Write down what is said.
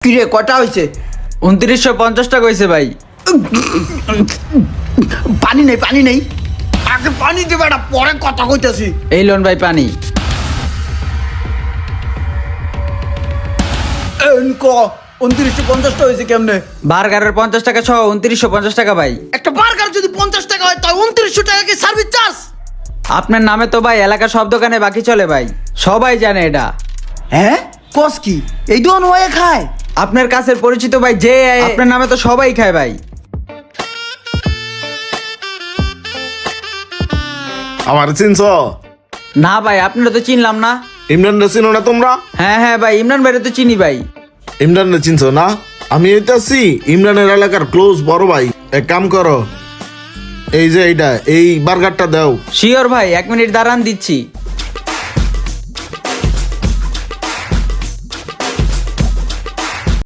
কিরে কটা হয়েছে? 2950 টাকা হয়েছে ভাই। পানি নেই পানি নেই, আগে পানি দেবে না, পরে কথা কইতেছি। এই লোন ভাই পানি। ক 2950 হয়েছে কেমনে? বার্গারের 50 টাকা সহ 2950 টাকা ভাই। একটা বার্গার যদি 50 টাকা হয় তাই 2900 টাকা কি সার্ভিস চার্জ? আপনার নামে তো ভাই এলাকার সব দোকানে বাকি চলে ভাই, সবাই জানে এটা। হ্যাঁ কস কি এই দোকান হয়ে খায়? আপনার কাছের পরিচিত ভাই যে আপনার নামে তো সবাই খায় ভাই। আমার চিনছ? না ভাই আপনারা তো চিনলাম না। ইমরান রে চিনো না তোমরা? হ্যাঁ ভাই, ইমরান ভাইরে তো চিনি ভাই। ইমরান রে চিনছ না? আমি এইতাছি ইমরানের এলাকার ক্লোজ বড় ভাই। এক কাম করো, এই যে এইটা এই বার্গারটা দাও। শিওর ভাই, 1 মিনিট দাঁড়ান দিচ্ছি।